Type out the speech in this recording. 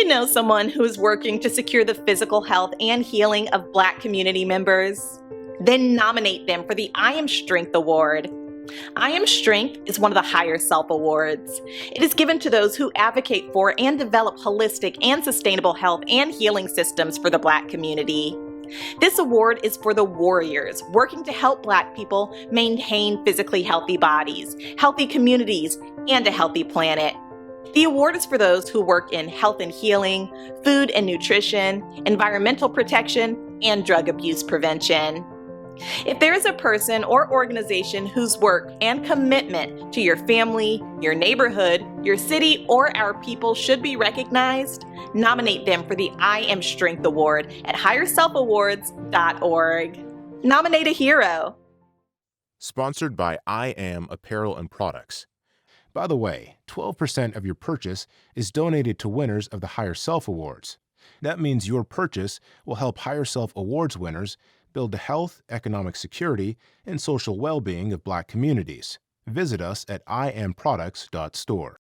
you know someone who is working to secure the physical health and healing of Black community members? Then nominate them for the I Am Strength Award. I Am Strength is one of the HigherSelf Awards. It is given to those who advocate for and develop holistic and sustainable health and healing systems for the Black community. This award is for the warriors working to help Black people maintain physically healthy bodies, healthy communities, and a healthy planet. The award is for those who work in health and healing, food and nutrition, environmental protection, and drug abuse prevention. If there is a person or organization whose work and commitment to your family, your neighborhood, your city, or our people should be recognized, nominate them for the I Am Strength Award at HigherSelfAwards.org. Nominate a hero. Sponsored by I Am Apparel and Products. By the way, 12% of your purchase is donated to winners of the HigherSelf Awards. That means your purchase will help HigherSelf Awards winners build the health, economic security, and social well-being of Black communities. Visit us at iamproducts.store.